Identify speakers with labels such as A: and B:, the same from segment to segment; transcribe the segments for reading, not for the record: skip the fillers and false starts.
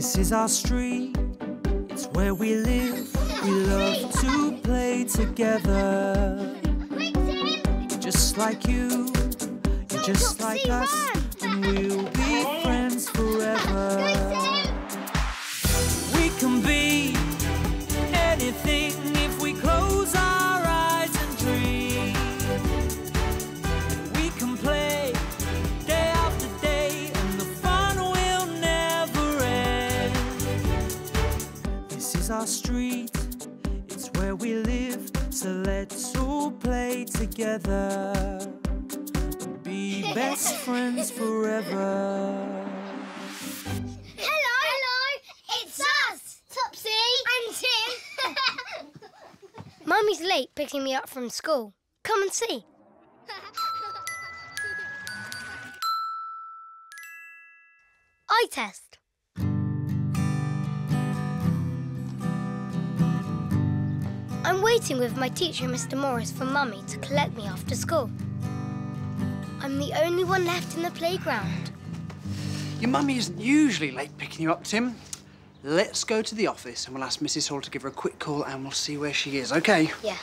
A: This is our street, it's where we live. We love to play together. Just like you're just like us, and we'll be friends forever. We can be anything if we close our eyes and dream. We can play day after day, and the fun will never end. This is our street, it's where we live, so let's all play together. Be best friends forever.
B: Mummy's late picking me up from school. Come and see. Eye test. I'm waiting with my teacher, Mr. Morris, for Mummy to collect me after school. I'm the only one left in the playground.
C: Your mummy isn't usually late picking you up, Tim. Let's go to the office and we'll ask Mrs. Hall to give her a quick call and we'll see where she is, OK?
B: Yeah.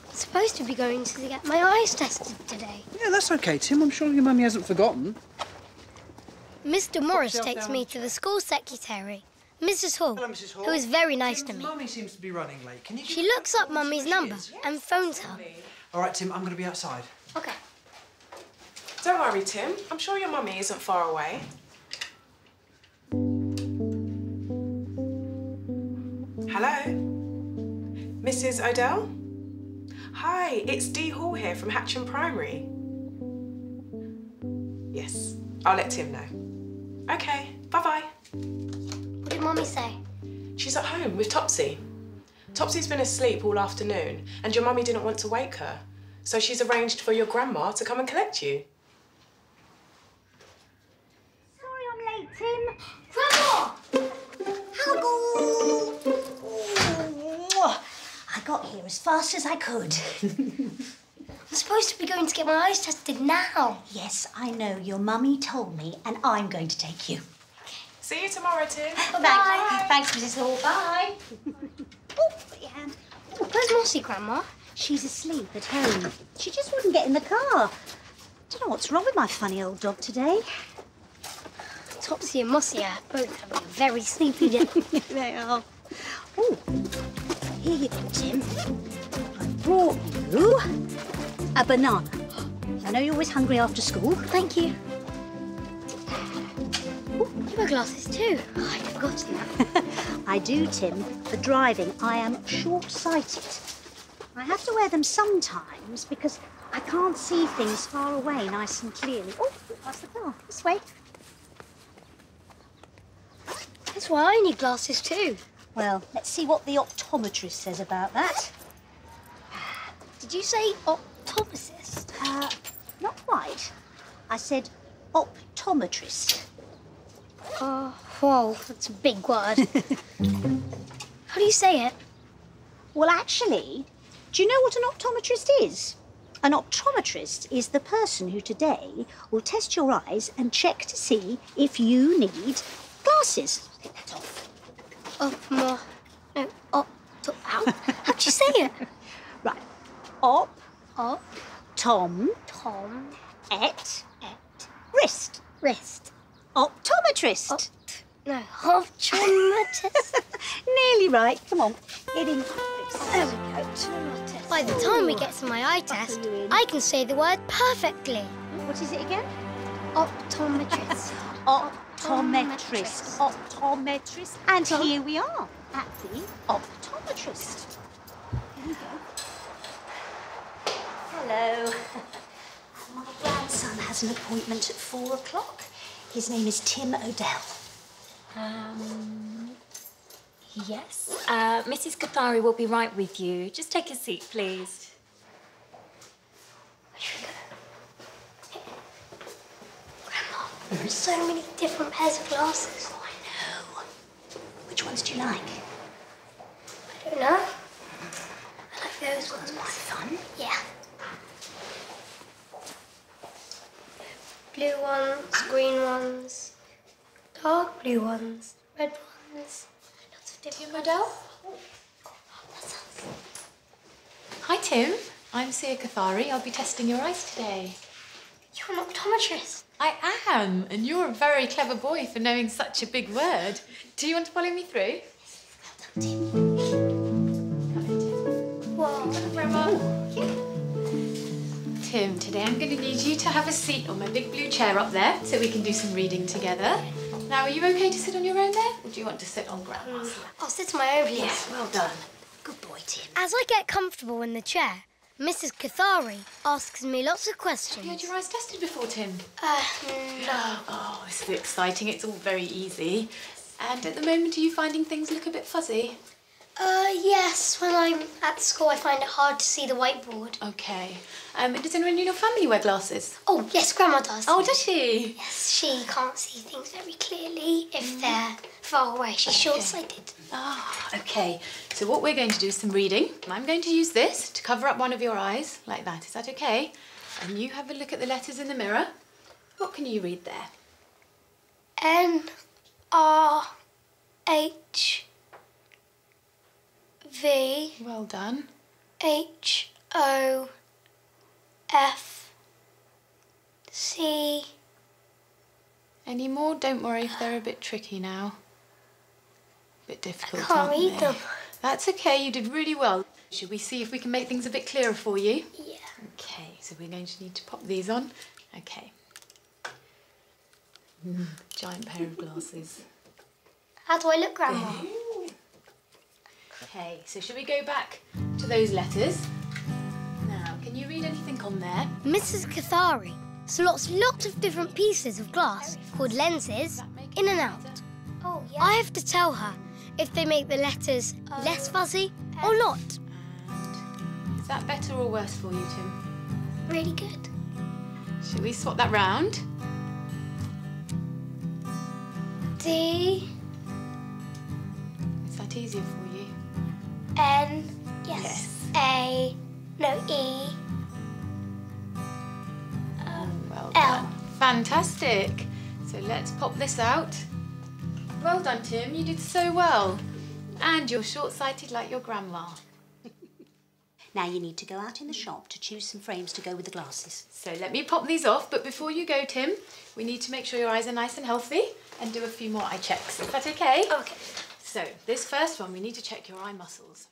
B: I'm supposed to be going to get my eyes tested today.
C: Yeah, that's OK, Tim. I'm sure your mummy hasn't forgotten.
B: Mr. Morris takes me to the school secretary, Mrs. Hall,
C: Hello, Mrs. Hall.
B: who is very nice to me.
C: Mummy seems to be running late. Can you...
B: She looks up Mummy's number and phones her.
C: All right, Tim, I'm going to be outside.
B: OK.
D: Don't worry, Tim. I'm sure your mummy isn't far away. Hello? Mrs. O'Dell? Hi, it's Dee Hall here from Hatcham Primary. Yes, I'll let Tim know. OK, bye-bye.
B: What did Mummy say?
D: She's at home with Topsy. Topsy's been asleep all afternoon and your mummy didn't want to wake her. So she's arranged for your grandma to come and collect you.
E: Sorry I'm late, Tim. Grandma! Hello! I got here as fast as I could.
B: I'm supposed to be going to get my eyes tested now.
E: Yes, I know. Your mummy told me, and I'm going to take you.
D: See you tomorrow, Tim.
E: Bye. Thanks, Mrs. Hall. Bye. Oh, put your hand.
B: Where's Mossy, Grandma?
E: She's asleep at home. She just wouldn't get in the car. Don't know what's wrong with my funny old dog today.
B: Topsy and Mossy are both having a very sleepy day.
E: They are. Oh, here you go, Tim. I brought you a banana. I know you're always hungry after school.
B: Thank you. Oh, you wear glasses too. Oh, I'd forgotten that.
E: I do, Tim. For driving, I am short-sighted. I have to wear them sometimes because I can't see things far away nice and clearly. Oh, past the car. This way.
B: That's why I need glasses too.
E: Well, let's see what the optometrist says about that.
B: Did you say optometrist?
E: Not quite. I said optometrist.
B: Oh, whoa, that's a big word. How do you say it?
E: Well, actually, do you know what an optometrist is? An optometrist is the person who today will test your eyes and check to see if you need glasses. Take that off.
B: How'd you say it?
E: Right.
B: Tom.
E: Et. Wrist.
B: Wrist.
E: Optometrist.
B: No, optometrist.
E: Nearly right. Come on. Get in.
B: There we go. By the time we get to my eye test, I can say the word perfectly.
E: What is it again?
B: Optometrist.
E: Optometrist. Optometrist. And here we are at the optometrist. Here we go. Hello. My grandson has an appointment at 4 o'clock. His name is Tim O'Dell.
F: Yes. Mrs. Kathari will be right with you. Just take a seat, please.
B: Grandma, there's so many different pairs of glasses.
E: Oh, I know. Which ones do you like?
B: I don't know. I like those ones.
E: Quite fun.
B: Yeah. Blue ones, green ones, dark blue ones, red ones, lots of different
G: Adele? Hi, Tim. I'm Sia Kathari. I'll be testing your eyes today.
B: You're an optometrist.
G: I am, and you're a very clever boy for knowing such a big word. Do you want to follow me through?
B: Whoa.
G: Tim, today I'm going to need you to have a seat on my big blue chair up there so we can do some reading together. Now, are you okay to sit on your own there, or do you want to sit on Grandma's?
B: I'll sit on my own, please.
G: Yes, well done. Good boy, Tim.
B: As I get comfortable in the chair, Mrs. Kathari asks me lots of questions.
G: Have you had your eyes tested before, Tim?
B: No.
G: Oh, this is exciting. It's all very easy. And at the moment, are you finding things look a bit fuzzy?
B: Yes. When I'm at school, I find it hard to see the whiteboard.
G: Okay. Does anyone in your family wear glasses?
B: Oh, yes, Grandma does.
G: Oh, does she?
B: Yes, she can't see things very clearly if they're far away. She's short-sighted.
G: Ah, okay. So what we're going to do is some reading. I'm going to use this to cover up one of your eyes, like that. Is that okay? And you have a look at the letters in the mirror. What can you read there?
B: N-R-H-V.
G: Well done.
B: H-O-F-C.
G: Any more? Don't worry if they're a bit tricky now. A bit difficult,
B: I can't
G: aren't
B: read
G: they?
B: them.
G: That's okay, you did really well. Should we see if we can make things a bit clearer for you?
B: Yeah.
G: Okay, so we're going to need to pop these on. Okay. Giant pair of glasses.
B: How do I look, Grandma?
G: Okay, so should we go back to those letters? Now, can you read anything on there?
B: Mrs. Kathari slots lots of different pieces of glass called lenses in and out. Oh, yeah. I have to tell her if they make the letters less fuzzy or not.
G: And is that better or worse for you, Tim?
B: Really good.
G: Should we swap that round?
B: D,
G: Is that easier for you?
B: N,
G: Yes.
B: A, no, E,
G: Well
B: L.
G: done. Fantastic. So let's pop this out. Well done, Tim. You did so well. And you're short-sighted like your grandma.
E: Now you need to go out in the shop to choose some frames to go with the glasses.
G: So let me pop these off, but before you go, Tim, we need to make sure your eyes are nice and healthy and do a few more eye checks. Is that okay?
B: Okay.
G: So this first one, we need to check your eye muscles.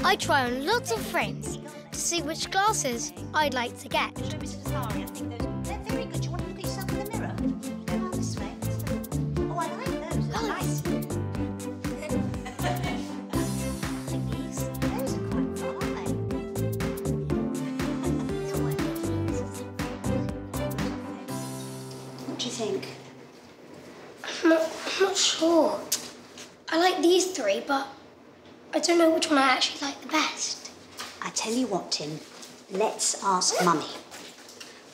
B: I try on lots of frames to see which glasses I'd like to get.
E: Mr. Kathari, I think they're very good. Do you want to look at yourself in the mirror? Go around this way. Oh, I like those. They're nice.
B: Like these.
E: Those are quite fun, aren't they? What do you think?
B: I'm not sure. I like these three, but I don't know which one I actually like the best.
E: I tell you what, Tim. Let's ask Mummy.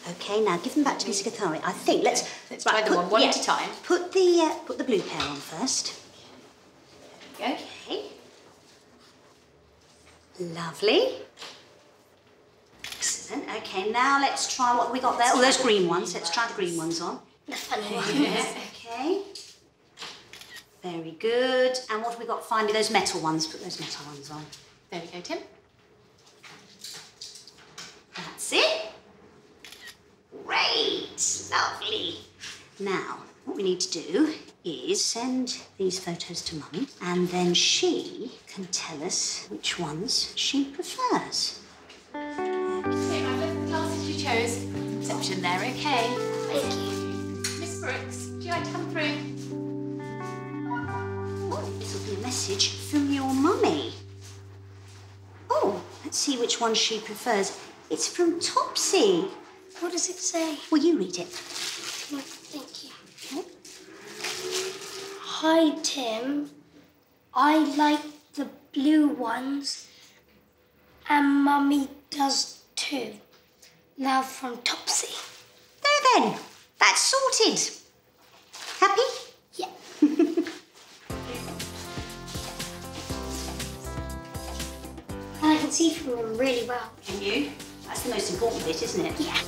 E: Okay, now give them back to Mr. Kathari. I think let's
G: try them on one at a time.
E: Put the blue pair on first.
G: Okay.
E: Okay. Lovely. Excellent. Okay, now let's try what we got there. Oh, those green ones. Let's try the green ones on.
B: The funny one.
E: Okay. Very good. And what have we got finally? Those metal ones. Put those metal ones on.
G: There we go, Tim.
E: That's it. Great. Lovely. Now, what we need to do is send these photos to Mummy, and then she can tell us which ones she prefers.
G: Okay, I've left the glasses you chose. Reception there, okay?
B: Thank you.
G: Miss Brooks, would you like to come through?
E: Oh, this will be a message from your mummy. Oh, let's see which one she prefers. It's from Topsy.
B: What does it say?
E: Will you read it?
B: Thank you.
E: Okay.
B: Hi, Tim. I like the blue ones, and Mummy does too. Love from Topsy.
E: There then. That's sorted. Happy?
B: Yeah. And I can see through them really well.
E: Can you? That's the most important bit, isn't it?
B: Yeah.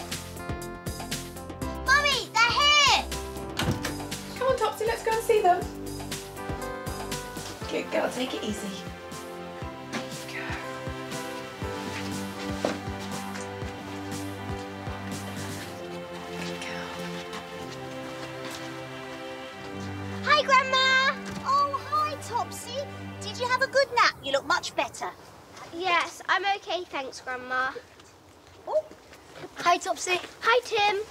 B: Mummy, they're here!
D: see them. Good girl, take it easy.
E: Hi, Grandma. Oh, hi, Topsy. Did you have a good nap? You look much better.
B: Yes, I'm okay, thanks, Grandma. Oh. Hi, Topsy. Hi, Tim.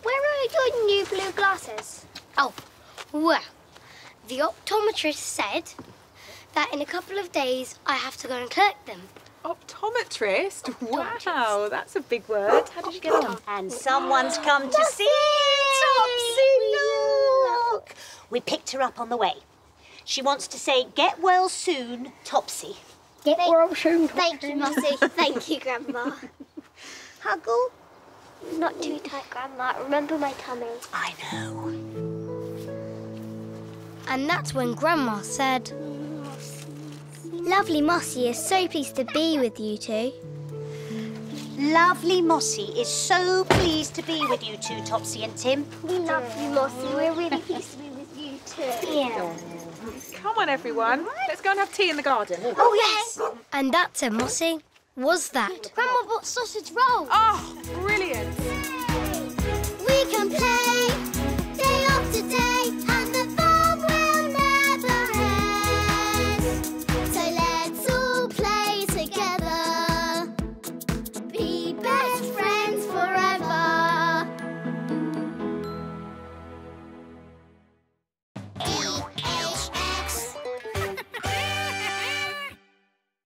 B: Where are your new blue glasses? Oh, well, the optometrist said that in a couple of days I have to go and collect them.
D: Optometrist? Wow, that's a big word. How did you get on?
E: And someone's come to see you, Topsy. Look. We picked her up on the way. She wants to say, get well soon, Topsy.
B: Get well soon, Topsy. Thank you, Mossy. Thank you, Grandma. Huggle? Not too tight, Grandma. Remember my tummy.
E: I know.
B: And that's when Grandma said, Lovely Mossy is so pleased to be with you two.
E: Lovely Mossy is so pleased to be with you two, Topsy and Tim.
B: We love you, Mossy. We're really pleased to be with you too. Yeah.
D: Come on, everyone. Let's go and have tea in the garden.
B: Oh, yes. And that's a Mossy. Was that? Grandma bought sausage rolls.
D: Oh, brilliant.